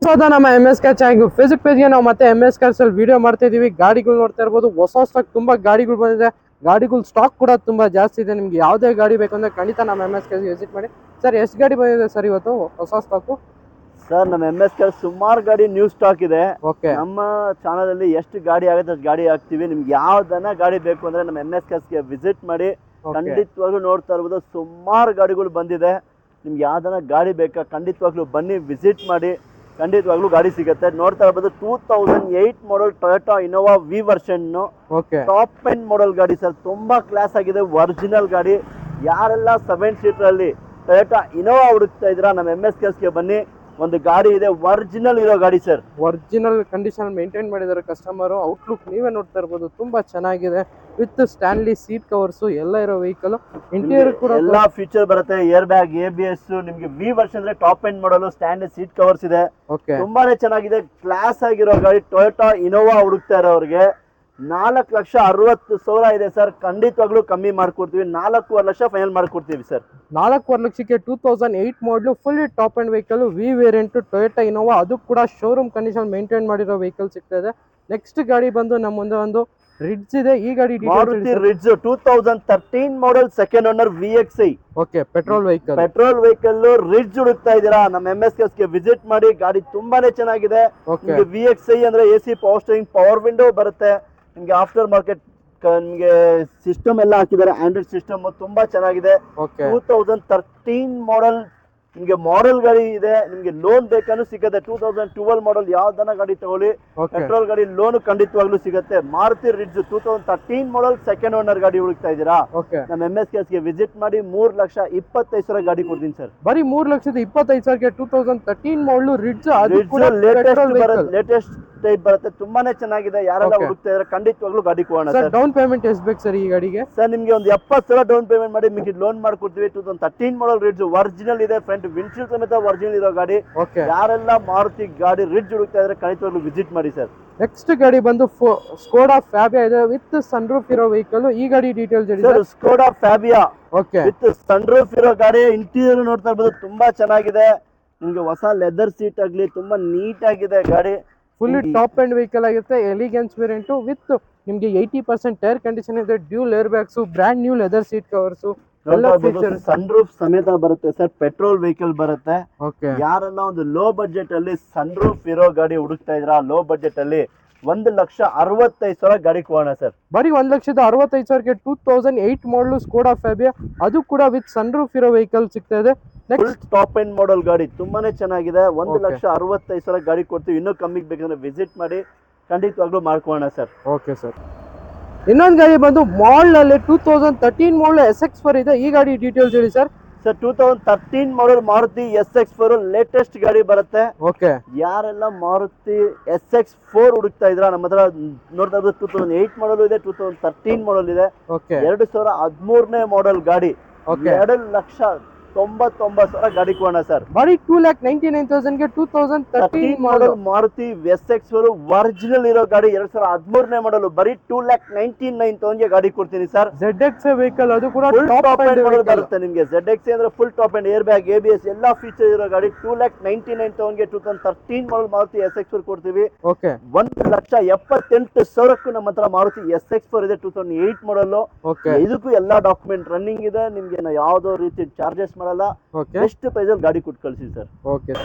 ನಮ್ಮ M S car channel Facebook ಪೇಜ್ಗೆ ನಾವು ಮತ್ತೆ ಎಂ ಎಸ್ ಕಾರ್ಸ್ ಅಲ್ಲಿ ವಿಡಿಯೋ ಮಾಡ್ತಾ ಇದೀವಿ. ಗಾಡಿಗಳು ನೋಡ್ತಾ ಇರ್ಬೋದು, ಹೊಸ ಸ್ಟಾಕ್ ತುಂಬಾ ಗಾಡಿಗಳು ಬಂದಿದೆ. ಗಾಡಿಗಳು ಸ್ಟಾಕ್ ಕೂಡ ತುಂಬಾ ಜಾಸ್ತಿ ಇದೆ. ನಿಮ್ಗೆ ಯಾವುದೇ ಗಾಡಿ ಬೇಕಂದ್ರೆ ಖಂಡಿತ ನಮ್ಮ ಎಂ ಎಸ್ ಕಾರ್ಸ್ ವಿಸಿಟ್ ಮಾಡಿ. ಸರ್, ಎಷ್ಟು ಗಾಡಿ ಬಂದಿದೆ ಸರ್ ಇವತ್ತು ಹೊಸ ಸ್ಟಾಕು? ಸರ್, ನಮ್ಮ ಎಂ ಎಸ್ ಕಾರ್ ಸುಮಾರು ಗಾಡಿ ನ್ಯೂ ಸ್ಟಾಕ್ ಇದೆ. ಓಕೆ, ನಮ್ಮ ಚಾನಲ್ ಅಲ್ಲಿ ಎಷ್ಟು ಗಾಡಿ ಆಗುತ್ತೆ ಅಷ್ಟು ಗಾಡಿ ಹಾಕ್ತಿವಿ. ನಿಮ್ಗೆ ಯಾವ್ದನ್ನ ಗಾಡಿ ಬೇಕು ಅಂದ್ರೆ ನಮ್ಮ ಎಂ ಎಸ್ ಕಾರ್ಸ್ಗೆ ವಿಸಿಟ್ ಮಾಡಿ. ಖಂಡಿತವಾಗ್ಲೂ ನೋಡ್ತಾ ಇರ್ಬೋದು, ಸುಮಾರು ಗಾಡಿಗಳು ಬಂದಿದೆ. ನಿಮ್ಗೆ ಯಾವ್ದನ್ನ ಗಾಡಿ ಬೇಕಾ ಖಂಡಿತವಾಗ್ಲೂ ಬನ್ನಿ, ವಿಸಿಟ್ ಮಾಡಿ. ಖಂಡಿತವಾಗ್ಲೂ ಗಾಡಿ ಸಿಗುತ್ತೆ. ನೋಡ್ತಾ ಇರ್ಬೋದು, 2008 model Toyota Innova V version top end model ಗಾಡಿ ಸರ್. ತುಂಬಾ ಕ್ಲಾಸ್ ಆಗಿದೆ, ಒರಿಜಿನಲ್ ಗಾಡಿ. ಯಾರೆಲ್ಲ 7 ಸೀಟರ್ ಅಲ್ಲಿ ಟೊಯೋಟಾ ಇನೋವಾ ಹುಡುಕ್ತಾ ಇದ್ದೀರಾ, ನಮ್ಮ ಎಂ ಎಸ್ ಕಾರ್ಸ್ಗೆ ಬನ್ನಿ. ಒಂದು ಗಾಡಿ ಇದೆ, ಒರಿಜಿನಲ್ ಇರೋ ಗಾಡಿ ಸರ್. ಒರಿಜಿನಲ್ ಕಂಡೀಷನ್ ಮೇಂಟೈನ್ ಮಾಡಿದ್ದಾರೆ ಕಸ್ಟಮರ್. ಔಟ್ಲುಕ್ ನೀವೇ ನೋಡ್ತಾ ಇರ್ಬೋದು, ತುಂಬಾ ಚೆನ್ನಾಗಿದೆ. ವಿತ್ ಸ್ಟ್ಯಾನ್ಲಿ ಸೀಟ್ ಕವರ್ಸ್ ಎಲ್ಲ ಇರೋ ವೆಹಿಕಲ್. ಇಂಟೀರಿಯರ್ ಕೂಡ ಎಲ್ಲಾ ಫೀಚರ್ ಬರುತ್ತೆ. Air bag, ABS. ನಿಮ್ಗೆ ವಿ ವರ್ಷನ್ ಅಂದ್ರೆ ಟಾಪ್ ಎಂಡ್ ಮಾಡಲ್, ಸ್ಟ್ಯಾಂಡ್ ಸೀಟ್ ಕವರ್ಸ್ ಇದೆ. ತುಂಬಾನೇ ಚೆನ್ನಾಗಿದೆ, ಕ್ಲಾಸ್ ಆಗಿರೋ ಗಾಡಿ. ಟೊಯೋಟಾ ಇನೋವಾ ಹುಡುಕ್ತಾ ಇರೋರಿಗೆ 4,60,000 ಇದೆ ಸರ್. ಖಂಡಿತವಾಗ್ಲೂ ಕಮ್ಮಿ ಮಾಡ್ಕೊಡ್ತೀವಿ. 4.5 ಲಕ್ಷ ಫೈನಲ್ ಮಾಡ್ಕೊಡ್ತೀವಿ ಸರ್. 4.5 ಲಕ್ಷಕ್ಕೆ 2008 ಮಾಡಲು fully top end vehicle, V variant Toyota Innova. ಅದು ಕೂಡ ಶೋರೂಮ್ ಕಂಡೀಷನ್ ಮೇಂಟೈನ್ ಮಾಡಿರೋ ವೆಹಿಕಲ್ ಸಿಗ್ತಾ ಇದೆ. ನೆಕ್ಸ್ಟ್ ಗಾಡಿ ಬಂದು ನಮ್ಮ ಮುಂದೆ ಒಂದು ರಿಡ್ಜ್ ಇದೆ. ಈ ಗಾಡಿ Maruti Ritz 2013 model, second owner, VXI. Okay, petrol vehicle Ritz ಹುಡುಕ್ತಾ ಇದ್ದೀರಾ, ನಮ್ಮ ಎಂ ಎಸ್ ಕಾರ್ಸ್ಗೆ ವಿಸಿಟ್ ಮಾಡಿ. ಗಾಡಿ ತುಂಬಾನೇ ಚೆನ್ನಾಗಿದೆ. ನಿಮ್ಗೆ VXI ಅಂದ್ರೆ AC power steering, power window ಬರುತ್ತೆ. ನಿಮ್ಗೆ ಆಫ್ಟರ್ ಮಾರ್ಕೆಟ್ ನಿಮ್ಗೆ ಸಿಸ್ಟಮ್ ಎಲ್ಲ ಹಾಕಿದ್ದಾರೆ, ಆಂಡ್ರಾಯ್ಡ್ ಸಿಸ್ಟಮ್. ತುಂಬಾ ಚೆನ್ನಾಗಿದೆ. 2013 ಮಾಡಲ್, ನಿಮ್ಗೆ ಮಾಡೆಲ್ ಗಾಡಿ ಇದೆ. ನಿಮ್ಗೆ ಲೋನ್ ಬೇಕಾದ್ರೂ ಸಿಗುತ್ತೆ. 2012 ಮಾಡಲ್ ಯಾವ್ದನ್ನ ಗಾಡಿ ತಗೊಳ್ಳಿ, ಪೆಟ್ರೋಲ್ ಗಾಡಿ ಲೋನ್ ಖಂಡಿತವಾಗ್ಲೂ ಸಿಗುತ್ತೆ. Maruti Ritz 2013 model, second owner ಗಾಡಿ ಹುಡುಕ್ತಾ ಇದ್ದೀರಾ, ನಮ್ಮ ಎಂ ಎಸ್ ಕಾರ್ಸ್ಗೆ ವಿಸಿಟ್ ಮಾಡಿ. 3,25,000 ಗಾಡಿ ಕೊಡ್ತೀನಿ ಸರ್. ಬರೀ 3,25,000ಗೆ 2013 ಮಾಡಲ್ ರಿಡ್ಜ್. ಲೇಟೆಸ್ಟ್ ಟೈಪ್ ಬರುತ್ತೆ, ತುಂಬಾನೇ ಚೆನ್ನಾಗಿದೆ. ಯಾರೆಲ್ಲ ಹುಡುಕ್ತಾ ಇದ್ರೆ ಖಂಡಿತವಾಗ್ಲೂ ಗಾಡಿ ಕೊಡೋಣ ಸರ್. ಡೌನ್ ಪೇಮೆಂಟ್ ಎಷ್ಟು ಬೇಕು ಸರ್ ಈ ಗಾಡಿಗೆ? ಸರ್, ನಿಮ್ಗೆ ಒಂದು 70,000 ಡೌನ್ ಪೇಮೆಂಟ್ ಮಾಡಿ ಮಿಕ್ಕಿ ಲೋನ್ ಮಾಡ್ಕೊಡ್ತೀವಿ. 2013 ಮಾಡಲ್ ರಿಡ್ಜ್ ಒರಿಜಿನಲ್ ಇದೆ, ಫ್ರಂಟ್ ವಿಂಡ್ಶೀಲ್ಡ್ ಸಮೇತ ಒರಿಜಿನಲ್ ಇರೋ ಗಾಡಿ. ಯಾರೆಲ್ಲ ಮಾರುತಿ ಗಾಡಿ ರಿಡ್ಜ್ ಹುಡುಕ್ತಾ ಇದ್ರೆ ಖಂಡಿತವಾಗ್ಲೂ ವಿಸಿಟ್ ಮಾಡಿ ಸರ್. ನೆಕ್ಸ್ಟ್ ಗಾಡಿ ಬಂದು ಸ್ಕೋಡಾ ಫ್ಯಾಬಿಯಾ ಇದೆ, ವಿತ್ ಸನ್ರೂಫ್ ಇರೋ ವೆಹಿಕಲ್. ಈ ಗಾಡಿ ಡೀಟೇಲ್ಸ್ ಹೇಳಿ sir. Skoda Fabia with sunroof ಇರೋ ಗಾಡಿ. ಇಂಟೀರಿಯರ್ ನೋಡ್ತಾ ಇರ್ಬೋದು, ತುಂಬಾ ಚೆನ್ನಾಗಿದೆ. ನಿಮ್ಗೆ ಹೊಸ ಲೆದರ್ ಸೀಟ್ ಆಗ್ಲಿ, ತುಂಬಾ ನೀಟ್ ಆಗಿದೆ ಗಾಡಿ. ಫುಲ್ಲಿ ಟಾಪ್ ಅಂಡ್ ವೆಹಿಕಲ್ ಆಗಿರುತ್ತೆ. ಎಲಿಗೆನ್ಸ್ ವೇರಿಯಂಟ್ ವಿತ್ ನಿಮ್ಗೆ 80% ಟೈರ್ ಕಂಡೀಷನ್ ಇದೆ. Dual air bags, brand new leather seat covers, sun roof ಸಮೇತ ಬರುತ್ತೆ ಸರ್. ಪೆಟ್ರೋಲ್ ವೆಹಿಕಲ್ ಬರುತ್ತೆ. ಯಾರೆಲ್ಲ ಒಂದು ಲೋ ಬಜೆಟ್ ಅಲ್ಲಿ ಸನ್ ರೂಫ್ ಇರೋ ಗಾಡಿ ಹುಡುಕ್ತಾ ಇದ್ರ, ಲೋ ಬಜೆಟ್ ಅಲ್ಲಿ 1,65,000 ಗಾಡಿ ಕೊಡೋಣ ಸರ್. ಬರೀ 1,65,000ಗೆ 2008 ಮಾಡಲು ಸ್ಕೋಡಾ ಫ್ಯಾಬಿಯಾ, ಅದು ಕೂಡ ವಿತ್ ಸನ್ ರೂಫ್ ಇರೋ ವೆಹಿಕಲ್ ಸಿಗ್ತಾ ಇದೆ. ನೆಕ್ಸ್ಟ್ ಟಾಪ್ ಎಂಡ್ ಮಾಡಲ್ ಗಾಡಿ, ತುಂಬಾನೇ ಚೆನ್ನಾಗಿದೆ. 1,65,000 ಗಾಡಿ ಕೊಡ್ತೀವಿ. ಇನ್ನೂ ಕಮ್ಮಿಗೆ ಬೇಕಂದ್ರೆ ವಿಸಿಟ್ ಮಾಡಿ, ಖಂಡಿತವಾಗ್ಲೂ ಮಾಡ್ಕೋಣ ಸರ್. Okay sir. ಇನ್ನೊಂದು ಗಾಡಿ ಬಂದು ಮಾಲ್ ನಲ್ಲಿ 2013 ಮಾಡಲ್ SX4 ಇದೆ. ಈ ಗಾಡಿ ಡೀಟೇಲ್ಸ್ ಹೇಳಿ ಸರ್. ಸರ್, 2013 ಮಾಡಲ್ ಮಾರುತಿ SX4 ಲೇಟೆಸ್ಟ್ ಗಾಡಿ ಬರುತ್ತೆ. ಯಾರೆಲ್ಲ ಮಾರುತಿ SX4 ಹುಡುಕ್ತಾ ಇದ್ರ, ನಮ್ಮ ಹತ್ರ ನೋಡ್ತಾ ಇರೋದು 2008 ಮಾಡಲ್ ಇದೆ, 2013 ಮಾಡಲ್ ಇದೆ. 2013ನೇ ಮಾಡಲ್ ಗಾಡಿ, 2,99,000 ಗಾಡಿ ಕೊಡೋಣ ಸರ್. ಬರೀ 2,99,000ಗೆ 2013 ಮಾಡಲ್ ಮಾರುತಿ SX4 ಒರಿಜಿನಲ್ ಇರೋ ಗಾಡಿ, 2013ನೇ ಮಾಡಲ್. ಬರೀ 2,99,000ಗೆ ಗಾಡಿ ಕೊಡ್ತೀನಿ ಸರ್. ZX ವೆಹಿಕಲ್, ಅದು ಕೂಡ ಟಾಪ್ ಎಂಡ್ ಮಾಡಲ್ ಬರುತ್ತೆ ನಿಮ್ಗೆ. ZX ಅಂದ್ರೆ full top end, air bag, ABS ಎಲ್ಲಾ ಫೀಚರ್ ಇರೋ ಗಾಡಿ. 2,99,000ಗೆ 2013 ಮಾಡಲ್ ಮಾರುತಿ SX4 ಕೊಡ್ತೀವಿ. 1,78,000ಕ್ಕೂ ನಮ್ಮ ಹತ್ರ ಮಾರುತಿ SX4 ಇದೆ, 2008 ಮಾಡಲ್. ಇದಕ್ಕೂ ಎಲ್ಲಾ ಡಾಕ್ಯುಮೆಂಟ್ ರನ್ನಿಂಗ್ ಇದೆ. ನಿಮ್ಗೆ ಯಾವ್ದೋ ರೀತಿ ಚಾರ್ಜಸ್ ಮಾಡಲ್ಲ. ಬೆಸ್ಟ್ ಪ್ರೈಸ್ ಅಲ್ಲಿ ಗಾಡಿ ಕೊಟ್ಟು ಕಳಿಸಿ ಸರ್.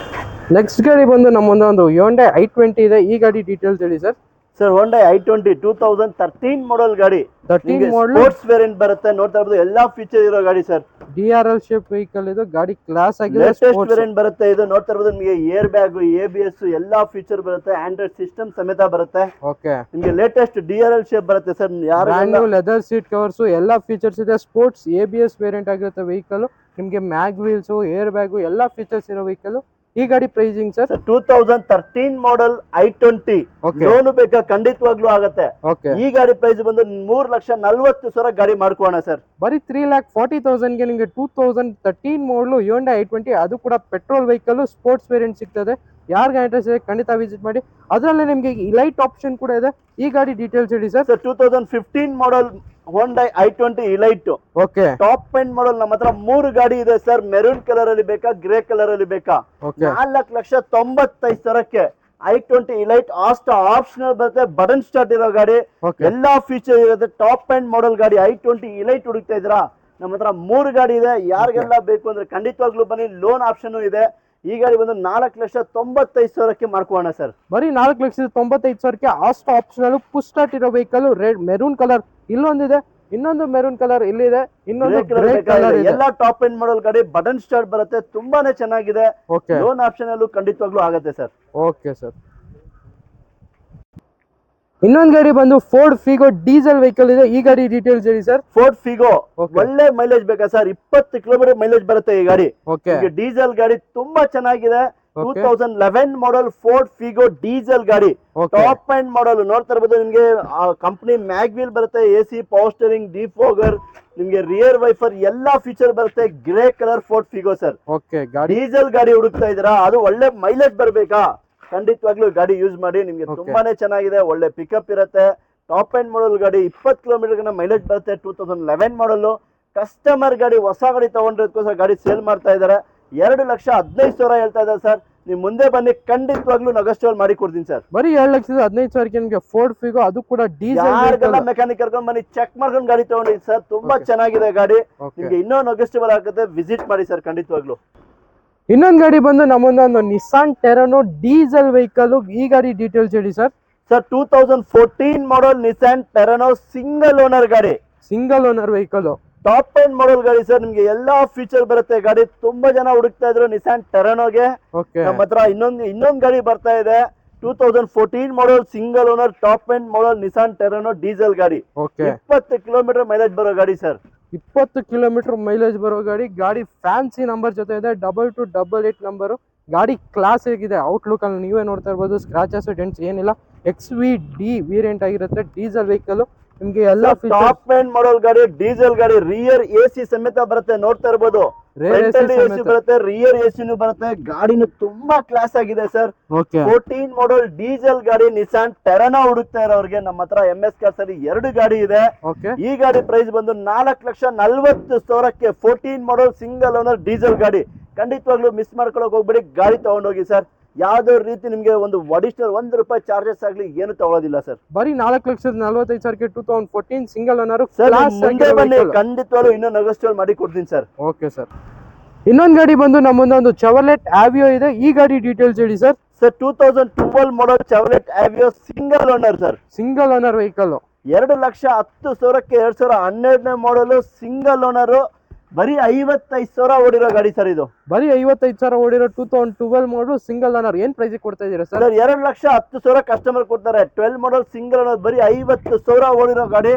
ನೆಕ್ಸ್ಟ್ ಗಾಡಿ ಬಂದು ನಮ್ಮ ಮುಂದೆ ಒಂದು Hyundai i20 ಇದೆ. ಈ ಗಾಡಿ ಡೀಟೇಲ್ಸ್ ಹೇಳಿ ಸರ್. ಸರ್, Hyundai i20 2013 ಮಾಡಲ್ ಗಾಡಿ, ಸ್ಪೋರ್ಟ್ಸ್ ವೇರಿಯಂಟ್ ಬರುತ್ತೆ. ನೋಡ್ತಾ ಇರ್ಬೋದು, ಎಲ್ಲಾ ಫೀಚರ್ ಇರೋ ಗಾಡಿ ಸರ್. DRL ಶೇಪ್ ವೆಹಿಕಲ್ ಇದು. ಗಾಡಿ ಕ್ಲಾಸ್ ಆಗಿದೆ, ಲೇಟೆಸ್ಟ್ ವೇರಿಯಂಟ್ ಬರುತ್ತೆ ಇದು. ನೋಡ್ತಾ ಇರ್ಬೋದು, ನಿಮಗೆ ಏರ್ ಬ್ಯಾಗ್, ABS ಎಲ್ಲಾ ಫೀಚರ್ ಬರುತ್ತೆ. ಆಂಡ್ರಾಯ್ಡ್ ಸಿಸ್ಟಮ್ ಸಮೇತ ಬರುತ್ತೆ. ನಿಮಗೆ ಲೇಟೆಸ್ಟ್ DRL ಶೇಪ್ ಬರುತ್ತೆ ಸರ್. ಯಾರು ಲೆದರ್ ಸೀಟ್ ಕವರ್ಸ್ ಎಲ್ಲಾ ಫೀಚರ್ಸ್ ಇದೆ. ಸ್ಪೋರ್ಟ್ಸ್ ABS ವೇರಿಯಂಟ್ ಆಗಿರುತ್ತೆ ವೆಹಿಕಲ್. ನಿಮ್ಗೆ ಮ್ಯಾಗ್ ವೀಲ್ಸ್, ಏರ್ ಬ್ಯಾಗ್ ಎಲ್ಲಾ ಫೀಚರ್ಸ್ ಇರೋ ವೆಹಿಕಲ್. ಈ ಗಾಡಿ ಪ್ರೈಸಿಂಗ್ ಸರ್ 2013 ಮಾಡಲ್ i20. ಲೋನ್ ಬೇಕಾ ಖಂಡಿತವಾಗ್ಲೂ ಆಗತ್ತೆ. ಈ ಗಾಡಿ ಪ್ರೈಸ್ ಬಂದು 3,40,000 ಗಾಡಿ ಮಾಡ್ಕೋಣ ಸರ್. ಬರೀ 3,40,000ಗೆ ನಿಮಗೆ 2013 ಮಾಡಲು Hyundai i20, ಅದು ಕೂಡ ಪೆಟ್ರೋಲ್ ವೆಹಿಕಲ್, ಸ್ಪೋರ್ಟ್ಸ್ ವೇರಿಯಂಟ್ ಸಿಗ್ತದೆ. ಯಾರಿಗೆ ಇಂಟ್ರೆಸ್ಟ್ ಇದೆ ಖಂಡಿತ ವಿಸಿಟ್ ಮಾಡಿ. ಅದರಲ್ಲಿ ನಿಮಗೆ ಲೈಟ್ ಆಪ್ಷನ್ ಕೂಡ ಇದೆ. ಈ ಗಾಡಿ ಡೀಟೇಲ್ಸ್ ಹೇಳಿ sir. 2015 model Hyundai i20 Elite okay top end model ನಮ್ಮ ಹತ್ರ 3 ಗಾಡಿ ಇದೆ ಸರ್. ಮೆರೂನ್ ಕಲರ್ ಅಲ್ಲಿ ಬೇಕಾ, ಗ್ರೇ ಕಲರ್ ಅಲ್ಲಿ ಬೇಕಾ? 4,95,000ಕ್ಕೆ i20 ಇಲೈಟ್ ಆಪ್ಷನಲ್ ಬರುತ್ತೆ, ಬಟನ್ ಸ್ಟಾರ್ಟ್ ಇರೋ ಗಾಡಿ, ಎಲ್ಲಾ ಫೀಚರ್ ಇರುತ್ತೆ, ಟಾಪ್ ಎಂಡ್ ಮಾಡಲ್ ಗಾಡಿ i20 ಇಲೈಟ್ ಹುಡುಕ್ತಾ ಇದ್ದೀರಾ? ನಮ್ಮ ಹತ್ರ 3 ಗಾಡಿ ಇದೆ. ಯಾರಿಗೆಲ್ಲ ಬೇಕು ಅಂದ್ರೆ ಖಂಡಿತವಾಗ್ಲೂ ಬನ್ನಿ. ಲೋನ್ ಆಪ್ಷನ್ ಇದೆ. ಈ ಗಾಡಿ ಬಂದು 4,95,000ಕ್ಕೆ ಮಾಡ್ಕೋಣ ಸರ್. ಬರೀ 4,95,000ಕ್ಕೆ ಆಪ್ಷನಲ್ ಪುಷ್ ಸ್ಟಾರ್ಟ್ ಇರೋ ವೆಹಿಕಲ್, ರೆಡ್ ಮೆರೂನ್ ಕಲರ್ ಇಲ್ಲೊಂದಿದೆ, ಇನ್ನೊಂದು ಮೆರೂನ್ ಕಲರ್ ಇಲ್ಲಿದೆ, ಇನ್ನೊಂದು ಗ್ರೇ ಕಲರ್ ಇದೆ. ಎಲ್ಲ ಟಾಪ್ ಎಂಡ್ ಮಾಡಲ್ ಗಾಡಿ, ಬಟನ್ ಸ್ಟಾರ್ಟ್ ಬರುತ್ತೆ, ತುಂಬಾನೇ ಚೆನ್ನಾಗಿದೆ. ಲೋನ್ ಆಪ್ಷನ್ ಅಲ್ಲೂ ಖಂಡಿತವಾಗ್ಲೂ ಆಗುತ್ತೆ ಸರ್. Okay sir. ಇನ್ನೊಂದು ಗಾಡಿ ಬಂದು ಫೋರ್ಡ್ ಫಿಗೋ ಡೀಸೆಲ್ ವೆಹಿಕಲ್ ಇದೆ. ಈ ಗಾಡಿ ಡೀಟೇಲ್ಸ್ ಹೇಳಿ ಸರ್. ಫೋರ್ಡ್ ಫಿಗೋ ಒಳ್ಳೆ ಮೈಲೇಜ್ ಬೇಕಾ ಸರ್? 20 ಕಿಲೋಮೀಟರ್ ಮೈಲೇಜ್ ಬರುತ್ತೆ ಈ ಗಾಡಿ. ಡೀಸೆಲ್ ಗಾಡಿ ತುಂಬಾ ಚೆನ್ನಾಗಿದೆ. 2011 ಮಾಡಲ್ ಫೋರ್ಡ್ ಫಿಗೋ ಡೀಸೆಲ್ ಗಾಡಿ, ಟಾಪ್ ಅಂಡ್ ಮಾಡಲ್ ನೋಡ್ತಾ ಇರ್ಬೋದು. ನಿಮ್ಗೆ ಕಂಪನಿ ಮ್ಯಾಗ್ವೀಲ್ ಬರುತ್ತೆ, AC ಪವರ್ ಸ್ಟೀರಿಂಗ್, ಡಿಫೋಗರ್, ನಿಮ್ಗೆ ರಿಯರ್ ವೈಫರ್ ಎಲ್ಲಾ ಫೀಚರ್ ಬರುತ್ತೆ. Grey colour Ford Figo sir. Diesel ಗಾಡಿ ಹುಡುಕ್ತಾ ಇದ್ದೀರಾ? ಅದು ಒಳ್ಳೆ ಮೈಲೇಜ್ ಬರ್ಬೇಕಾ? ಖಂಡಿತವಾಗ್ಲೂ ಗಾಡಿ ಯೂಸ್ ಮಾಡಿ, ನಿಮ್ಗೆ ತುಂಬಾನೇ ಚೆನ್ನಾಗಿದೆ. ಒಳ್ಳೆ ಪಿಕಪ್ ಇರುತ್ತೆ. ಟಾಪ್ ಎಂಡ್ ಮಾಡಲ್ ಗಾಡಿ, 20 ಕಿಲೋಮೀಟರ್ ಮೈಲೇಜ್ ಬರುತ್ತೆ. 2011 ಮಾಡಲ್ ಕಸ್ಟಮರ್ ಗಾಡಿ, ಹೊಸ ಗಾಡಿ ತಗೊಂಡಿರೋದಕ್ಕೋಸ್ಕರ ಗಾಡಿ ಸೇಲ್ ಮಾಡ್ತಾ ಇದ್ದಾರೆ. 2,15,000 ಹೇಳ್ತಾ ಇದ್ದಾರೆ ಸರ್. ನೀವು ಮುಂದೆ ಬನ್ನಿ, ಖಂಡಿತವಾಗ್ಲೂ ನೆಗೋಷಿಯೇಟ್ ಮಾಡಿ ಕೊಡ್ತೀನಿ ಸರ್. ಬರೀ 2,15,000ಕ್ಕೆ ನಿಮಗೆ ಫೋರ್ಡ್ ಫಿಗೋ, ಅದು ಕೂಡ ಡೀಸೆಲ್. ಮೆಕ್ಯಾನಿಕ್ ಕರ್ಕೊಂಡು ಬನ್ನಿ, ಚೆಕ್ ಮಾಡ್ಕೊಂಡು ಗಾಡಿ ತಗೊಂಡಿದ್ದೀನಿ ಸರ್. ತುಂಬಾ ಚೆನ್ನಾಗಿದೆ ಗಾಡಿ. ನಿಮ್ಗೆ ಇನ್ನೂ ನೆಗೋಷಿಯೇಬಲ್ ಆಗುತ್ತೆ. ವಿಸಿಟ್ ಮಾಡಿ ಸರ್ ಖಂಡಿತವಾಗ್ಲೂ. ಇನ್ನೊಂದು ಗಾಡಿ ಬಂದು ನಮ್ಮೊಂದೊಂದು ನಿಸಾನ್ ಟೆರಾನೋ ಡೀಸೆಲ್ ವೆಹಿಕಲ್. ಈ ಗಾಡಿ ಡೀಟೇಲ್ಸ್ ಹೇಳಿ ಸರ್. 2014 ಮಾಡಲ್ ನಿಸಾನ್ ಟೆರಾನೋ ಸಿಂಗಲ್ ಓನರ್ ಗಾಡಿ, single owner vehicle, top end model ಗಾಡಿ ಸರ್. ನಿಮ್ಗೆ ಎಲ್ಲಾ ಫೀಚರ್ ಬರುತ್ತೆ. ಗಾಡಿ ತುಂಬಾ ಜನ ಹುಡುಕ್ತಾ ಇದ್ರು ನಿಸಾನ್ ಟೆರಾನೋಗೆ. ನಮ್ಮ ಹತ್ರ ಇನ್ನೊಂದು ಗಾಡಿ ಬರ್ತಾ ಇದೆ. 2014 model single owner top end model Nissan Terrano diesel ಗಾಡಿ. 20 ಕಿಲೋಮೀಟರ್ ಮೈಲೇಜ್ ಬರೋ ಗಾಡಿ ಸರ್. 20 ಕಿಲೋಮೀಟರ್ ಮೈಲೇಜ್ ಬರೋ ಗಾಡಿ. ಗಾಡಿ ಫ್ಯಾನ್ಸಿ ನಂಬರ್ ಜೊತೆ ಇದೆ, 2288 ನಂಬರ್. ಗಾಡಿ ಕ್ಲಾಸ್ ಹೇಗಿದೆ ಔಟ್ಲುಕ್ ಅಲ್ಲಿ ನೀವೇ ನೋಡ್ತಾ ಇರ್ಬೋದು. ಸ್ಕ್ರಾಚಸ್ ಡೆಂಟ್ಸ್ ಏನಿಲ್ಲ. XVD ವೇರಿಯಂಟ್ ಆಗಿರುತ್ತೆ, ಡೀಸೆಲ್ ವೆಹಿಕಲ್. ನಿಮ್ಗೆ ಎಲ್ಲ ಟಾಪ್ ಎಂಡ್ ಮಾಡಲ್ ಗಾಡಿ, ಡೀಸೆಲ್ ಗಾಡಿ, ರಿಯರ್ AC ಸಮೇತ ಬರುತ್ತೆ. ನೋಡ್ತಾ ಇರ್ಬೋದು, AC ಬರುತ್ತೆ, ರಿಯರ್ AC ಬರುತ್ತೆ. ಗಾಡಿನೂ ತುಂಬಾ ಕ್ಲಾಸ್ ಆಗಿದೆ ಸರ್. 14 ಮಾಡಲ್ ಡೀಸೆಲ್ ಗಾಡಿ ನಿಸಾನ್ ಟೆರಾನೋ ಹುಡುಕ್ತಾ ಇರೋರಿಗೆ ನಮ್ಮ ಹತ್ರ MS ಕಾರ್ಸ್ ಅಲ್ಲಿ 2 ಗಾಡಿ ಇದೆ. ಈ ಗಾಡಿ ಪ್ರೈಸ್ ಬಂದು 4,40,000ಕ್ಕೆ 14 ಮಾಡಲ್ ಸಿಂಗಲ್ ಓನರ್ ಡೀಸೆಲ್ ಗಾಡಿ. ಖಂಡಿತವಾಗ್ಲೂ ಮಿಸ್ ಮಾಡ್ಕೊಳಕ್ ಹೋಗ್ಬೇಡಿ, ಗಾಡಿ ತಗೊಂಡೋಗಿ ಸರ್. ಯಾವ್ದೋ ರೀತಿ ನಿಮ್ಗೆ ಒಂದು ಅಡಿಷನಲ್ ₹1 ಚಾರ್ಜಸ್ ಆಗ್ಲಿ ಏನು ತಗೊಳ್ಳೋದಿಲ್ಲ ಸರ್. ಬರೀ 4,45,000ಕ್ಕೆ 2014 ಸಿಂಗಲ್ ಓನರ್. ಖಂಡಿತವಾಗ್ಲೂ ಇನ್ನೂ ನೆಗೋಷಿಯೇಟ್ ಮಾಡಿ ಕೊಡ್ತೀನಿ ಸರ್. Okay sir. ಇನ್ನೊಂದು ಗಾಡಿ ಬಂದು ನಮ್ಮೊಂದೊಂದು ಚೆವರ್ಲೆಟ್ ಆವಿಯೋ ಇದೆ. ಈ ಗಾಡಿ ಡೀಟೇಲ್ಸ್ ಹೇಳಿ sir. 2012 model Chevrolet Aveo single owner sir. Single owner vehicle. 2,10,000ಕ್ಕೆ 2012 ಮಾಡಲ್ ಸಿಂಗಲ್ ಓನರ್. ಬರೀ 55,000 ಓಡಿರೋ ಗಾಡಿ ಸರ್ ಇದು. ಬರೀ 55,000 ಓಡಿರೋ 2012 ಮಾಡಲ್ ಸಿಂಗಲ್ ಓನರ್. ಏನ್ ಪ್ರೈಸ್ ಕೊಡ್ತಾ ಇದೀರಾ ಸರ್? 2,10,000 ಕಸ್ಟಮರ್ ಕೊಡ್ತಾರೆ. 12 ಮಾಡಲ್ ಸಿಂಗಲ್ ಓನರ್, ಬರೀ 50,000 ಓಡಿರೋ ಗಾಡಿ.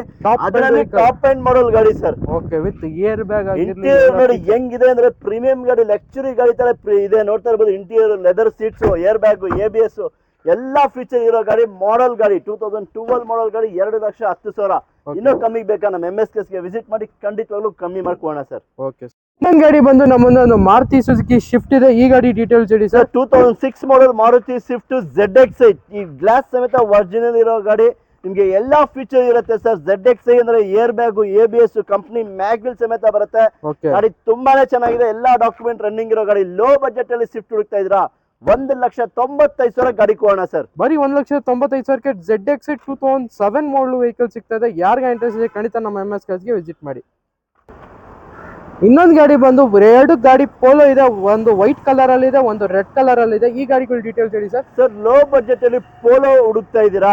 ಟಾಪ್ ಎಂಡ್ ಮಾಡಲ್ ಗಾಡಿ sir. Okay, with air bag. Interior ನೋಡಿ ಹೆಂಗಿದೆ ಅಂದ್ರೆ ಪ್ರೀಮಿಯಂ ಗಾಡಿ, ಲಕ್ಸುರಿ ಗಾಡಿ ತರ ಇದೆ. ನೋಡ್ತಾ ಇರ್ಬೋದು, interior leather seats, air bag, ABS ಎಲ್ಲಾ ಫೀಚರ್ ಇರೋ ಗಾಡಿ. ಮಾಡಲ್ ಗಾಡಿ 2012 ಮಾಡಲ್ ಗಾಡಿ. 2,10,000. ಇನ್ನೂ ಕಮ್ಮಿ ಬೇಕಾ? ನಮ್ಮ MS ಗೆ ವಿಸಿಟ್ ಮಾಡಿ, ಖಂಡಿತವಾಗ್ಲೂ ಕಮ್ಮಿ ಮಾಡ್ಕೋಣ ಸರ್. ಓಕೆ. ಇನ್ನೊಂದು ಗಾಡಿ ಬಂದು ನಮ್ಮೊಂದೊಂದು ಮಾರುತಿ ಸುಜುಕಿ ಶಿಫ್ಟ್ ಇದೆ. ಈ ಗಾಡಿ ಡೀಟೇಲ್ಸ್ ಹೇಳಿ ಸರ್. 2006 ಮಾಡಲ್ ಮಾರುತಿ ಸ್ವಿಫ್ಟ್ ZXi. ಈ ಗ್ಲಾಸ್ ಸಮೇತ ಒರಿಜಿನಲ್ ಇರೋ ಗಾಡಿ. ನಿಮ್ಗೆ ಎಲ್ಲಾ ಫೀಚರ್ ಇರುತ್ತೆ ಸರ್. ZXi ಅಂದ್ರೆ air bag, ABS, company mag wheel ಸಮೇತ ಬರುತ್ತೆ. ಗಾಡಿ ತುಂಬಾನೇ ಚೆನ್ನಾಗಿದೆ. ಎಲ್ಲಾ ಡಾಕ್ಯುಮೆಂಟ್ ರನ್ನಿಂಗ್ ಇರೋ ಗಾಡಿ. ಲೋ ಬಜೆಟ್ ಅಲ್ಲಿ ಸ್ವಿಫ್ಟ್ ಹುಡುಕ್ತಾ ಇದ್ರಾ? 1,95,000 ಗಾಡಿ ಕೊಡೋಣ ಸರ್. ಬರೀ 1,95,000ಕ್ಕೆ ZXi 2007 ಮಾಡಲ್ ವೆಹಿಕಲ್ ಸಿಗ್ತಾ ಇದೆ. ಯಾರಿಗೆ ಇಂಟ್ರೆಸ್ಟ್ ಇದೆ ಖಂಡಿತ ನಮ್ಮ MS ಕಾರ್ಸ್ಗೆ ವಿಸಿಟ್ ಮಾಡಿ. ಇನ್ನೊಂದು ಗಾಡಿ ಬಂದು 2 ಗಾಡಿ ಪೋಲೋ ಇದೆ. ಒಂದು ವೈಟ್ ಕಲರ್ ಅಲ್ಲಿ ಇದೆ, ಒಂದು ರೆಡ್ ಕಲರ್ ಅಲ್ಲಿ ಇದೆ. ಈ ಗಾಡಿಗಳ ಡೀಟೇಲ್ಸ್ ಹೇಳಿ ಸರ್. ಸರ್, ಲೋ ಬಜೆಟ್ ಅಲ್ಲಿ ಪೋಲೋ ಹುಡುಕ್ತಾ ಇದ್ದೀರಾ?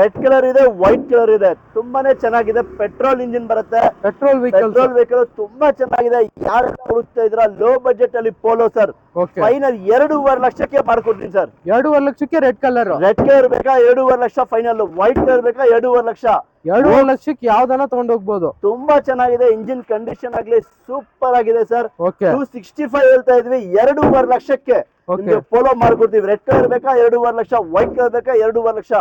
ರೆಡ್ ಕಲರ್ ಇದೆ, ವೈಟ್ ಕಲರ್ ಇದೆ. ತುಂಬಾನೇ ಚೆನ್ನಾಗಿದೆ. ಪೆಟ್ರೋಲ್ ಇಂಜಿನ್ ಬರುತ್ತೆ. ಪೆಟ್ರೋಲ್ ವೆಹಿಕಲ್ ತುಂಬಾ ಚೆನ್ನಾಗಿದೆ. ಯಾರು ಹುಡುಕ್ತಾ ಇದ್ದೀರಾ ಲೋ ಬಜೆಟ್ ಅಲ್ಲಿ ಪೋಲೋ ಸರ್? ಫೈನಲ್ 2.5 ಲಕ್ಷಕ್ಕೆ ಮಾಡ್ಕೊಡ್ತೀನಿ ಸರ್. 2.5 ಲಕ್ಷಕ್ಕೆ ರೆಡ್ ಕಲರ್ ಬೇಕಾ? 2.5 ಲಕ್ಷ ಫೈನಲ್. ವೈಟ್ ಕಲರ್ ಬೇಕಾ? 2.5 ಲಕ್ಷ. 2.5 ಲಕ್ಷಕ್ಕೆ ಯಾವ್ದನ್ನ ತಗೊಂಡ್ ಹೋಗ್ಬೋದು. ತುಂಬಾ ಚೆನ್ನಾಗಿದೆ. ಇಂಜಿನ್ ಕಂಡೀಷನ್ ಆಗ್ಲಿ ಸೂಪರ್ ಆಗಿದೆ ಸರ್. 265 ಹೇಳ್ತಾ ಇದ್ವಿ. 2.5 ಲಕ್ಷಕ್ಕೆ ಪೋಲೋ ಮಾಡ್ಕೊಡ್ತೀವಿ. ರೆಡ್ ಕಲರ್ ಬೇಕಾ? 2.5 ಲಕ್ಷ. ವೈಟ್ ಕಲರ್ ಬೇಕಾ? 2.5 ಲಕ್ಷ.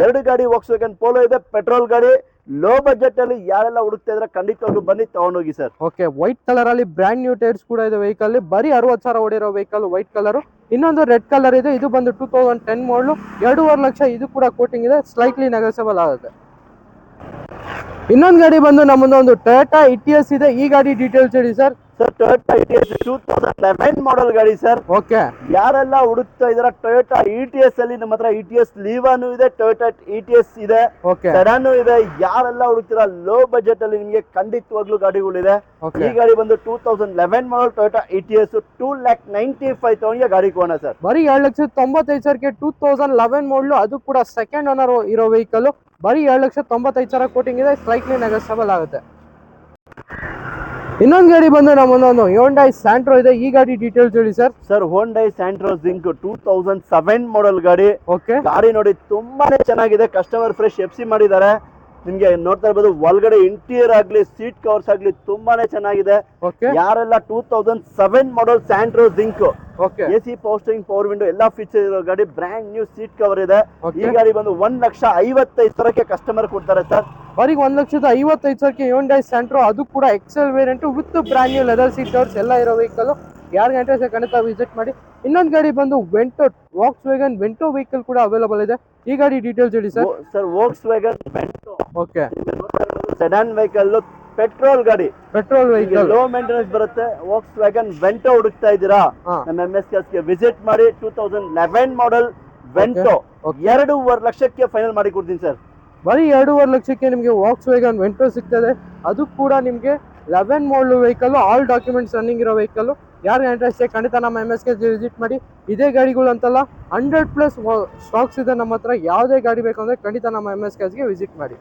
2 ಗಾಡಿ Volkswagen ಪೋಲೋ ಇದೆ, ಪೆಟ್ರೋಲ್ ಗಾಡಿ. ಲೋ ಬಜೆಟ್ ಅಲ್ಲಿ ಯಾರೆಲ್ಲ ಹುಡುಕ್ತಾ ಇದ್ರೆ ಖಂಡಿತವಾಗ್ಲೂ ಬನ್ನಿ, ತಗೊಂಡೋಗಿ ಸರ್. ಓಕೆ, ವೈಟ್ ಕಲರ್ ಅಲ್ಲಿ ಬ್ರ್ಯಾಂಡ್ ನ್ಯೂ ಟೈರ್ಸ್ ಕೂಡ ಇದೆ ವೆಹಿಕಲ್. ಬರೀ 60,000 ಓಡಿರೋ ವೆಹಿಕಲ್ ವೈಟ್ ಕಲರ್. ಇನ್ನೊಂದು ರೆಡ್ ಕಲರ್ ಇದೆ. ಇದು ಬಂದು 2010 ಮಾಡಲು. 2.5 ಲಕ್ಷ. ಇದು ಕೂಡ ಕೋಟಿಂಗ್ ಇದೆ, ಸ್ಲೈಟ್ಲಿ ನೆಗೋಷಿಯಬಲ್ ಆಗುತ್ತೆ. ಇನ್ನೊಂದು ಗಾಡಿ ಬಂದು ನಮ್ಮದು ಒಂದು ಟೊಯೋಟಾ ಇಟಿಎಸ್ ಇದೆ. ಈ ಗಾಡಿ ಡೀಟೇಲ್ಸ್ ಹೇಳಿ ಸರ್. ಸರ್ ಟೊಯೋಟಾ ಇಟಿಎಸ್ 2011 ಮಾಡೆಲ್ ಗಾಡಿ ಸರ್. ಓಕೆ. ಯಾರೆಲ್ಲ ಹುಡುಕ್ತಾ ಇದಾರ ಟೊಯೋಟಾ ಇಟಿಎಸ್ ಅಲ್ಲಿ, ನಮ್ಮ ಹತ್ರ ಇಟಿಎಸ್ ಲೀವಾನು ಇದೆ, ಟೊಯೋಟಾ ಇಟಿಎಸ್ ಇದೆ, ಸೆಡಾನು ಇದೆ. ಯಾರೆಲ್ಲ ಹುಡುಕ್ತೀರಾ ಲೋ ಬಜೆಟ್ ಅಲ್ಲಿ ನಿಮಗೆ ಖಂಡಿತವಾಗ್ಲೂ ಗಾಡಿಗಳಿದೆ. ಈ ಗಾಡಿ ಬಂದು 2011 ಮಾಡೆಲ್ ಟೊಯೋಟಾ ಇಟಿಎಸ್ 2,95,000 ಗಾಡಿ ಕೊಡೋಣ ಸರ್. ಬರೀ 2,95,000ಕ್ಕೆ 2011 ಮಾಡಲು, ಅದು ಕೂಡ ಸೆಕೆಂಡ್ ಓನರ್ ಇರೋ ವೆಹಿಕಲ್. ಬರೀ 2,95,000 ಕೋಟಿಂಗ್ ಇದೆ, ಸ್ಲೈಟ್ಲಿ ನೆಗೋಷಿಯಬಲ್ ಆಗುತ್ತೆ. ಇನ್ನೊಂದು ಗಾಡಿ ಬಂದು ನಮ್ಮೊಂದು Hyundai Santro ಇದೆ. ಈ ಗಾಡಿ ಡೀಟೇಲ್ಸ್ ಹೇಳಿ sir. Sir Hyundai Santro Zinc 2007 model ಗಾಡಿ. ಓಕೆ. ಗಾಡಿ ನೋಡಿ ತುಂಬಾನೇ ಚೆನ್ನಾಗಿದೆ, ಕಸ್ಟಮರ್ ಫ್ರೆಶ್ ಎಫ್ಸಿ ಮಾಡಿದ್ದಾರೆ. ನಿಮ್ಗೆ ನೋಡ್ತಾ ಇರ್ಬೋದು ಒಳಗಡೆ ಇಂಟೀರಿಯರ್ ಆಗ್ಲಿ ಸೀಟ್ ಕವರ್ಸ್ ಆಗ್ಲಿ ತುಂಬಾನೇ ಚೆನ್ನಾಗಿದೆ. ಯಾರೆಲ್ಲ 2007 model Santro Zinc AC power steering power window ಎಲ್ಲಾ ಫೀಚರ್ ಇರೋ ಗಾಡಿ, ಬ್ರ್ಯಾಂಡ್ ನ್ಯೂ ಸೀಟ್ ಕವರ್ ಇದೆ. ಈ ಗಾಡಿ ಬಂದು 1,55,000ಕ್ಕೆ ಕಸ್ಟಮರ್ ಕೊಡ್ತಾರೆ ಸರ್. ಬರೀ 1,55,000ಕ್ಕೆ Hyundai Santro, ಅದು ಕೂಡ Excel variant with brand new leather seat covers ಎಲ್ಲ ಇರೋ ವೆಹಿಕಲ್. ಯಾರಿಗೆ ಇಂಟ್ರೆಸ್ಟ್ ಖಂಡಿತ ವಿಸಿಟ್ ಮಾಡಿ. ಇನ್ನೊಂದು ಗಾಡಿ ಬಂದು ವೆಂಟೋ, ವಾಕ್ಸ್ವ್ಯಾಗನ್ ವೆಂಟೋ ವೆಹಿಕಲ್ ಕೂಡ ಅವೈಲೇಬಲ್ ಇದೆ. ಈ ಗಾಡಿ ಡೀಟೇಲ್ಸ್ ಹೇಳಿ sir. Sir Volkswagen Vento okay. Sedan vehicle, petrol ಗಾಡಿ, ಪೆಟ್ರೋಲ್ ವೆಹಿಕಲ್, ಲೋ ಮೇಂಟೆನೆನ್ಸ್ ಬರುತ್ತೆ. ವಾಕ್ಸ್ವ್ಯಾಗನ್ ವೆಂಟೋ ಹುಡುಕ್ತಾ ಇದ್ದೀರಾ, ನಮ್ಮ MSKS ಗೆ ವಿಸಿಟ್ ಮಾಡಿ. 2011 ಮಾಡೆಲ್ ವೆಂಟೋ 2.5 ಲಕ್ಷಕ್ಕೆ ಫೈನಲ್ ಮಾಡಿ ಕೊಡ್ತೀನಿ ಸರ್. ಬರೀ 2.5 ಲಕ್ಷಕ್ಕೆ ನಿಮಗೆ ವಾಕ್ಸ್ವ್ಯಾಗನ್ ವೆಂಟೋ ಸಿಗ್ತದೆ. ಅದು ಕೂಡ ನಿಮಗೆ 11 ಮಾಡಲ್ ವೆಹಿಕಲ್, ಆಲ್ ಡಾಕ್ಯುಮೆಂಟ್ಸ್ ರನ್ನಿಂಗ್ ಇರೋ ವೆಹಿಕಲ್. ಯಾರಿಗೆ ಇಂಟ್ರೆಸ್ಟ್ ಇದೆ ಖಂಡಿತ ನಮ್ಮ MSK ವಿಸಿಟ್ ಮಾಡಿ. ಇದೇ ಗಾಡಿಗಳು ಅಂತಲ್ಲ, 100+ ಸ್ಟಾಕ್ಸ್ ಇದೆ ನಮ್ಮ ಹತ್ರ. ಯಾವುದೇ ಗಾಡಿ ಬೇಕಂದ್ರೆ ಖಂಡಿತ ನಮ್ಮ MSK ವಿಸಿಟ್ ಮಾಡಿ.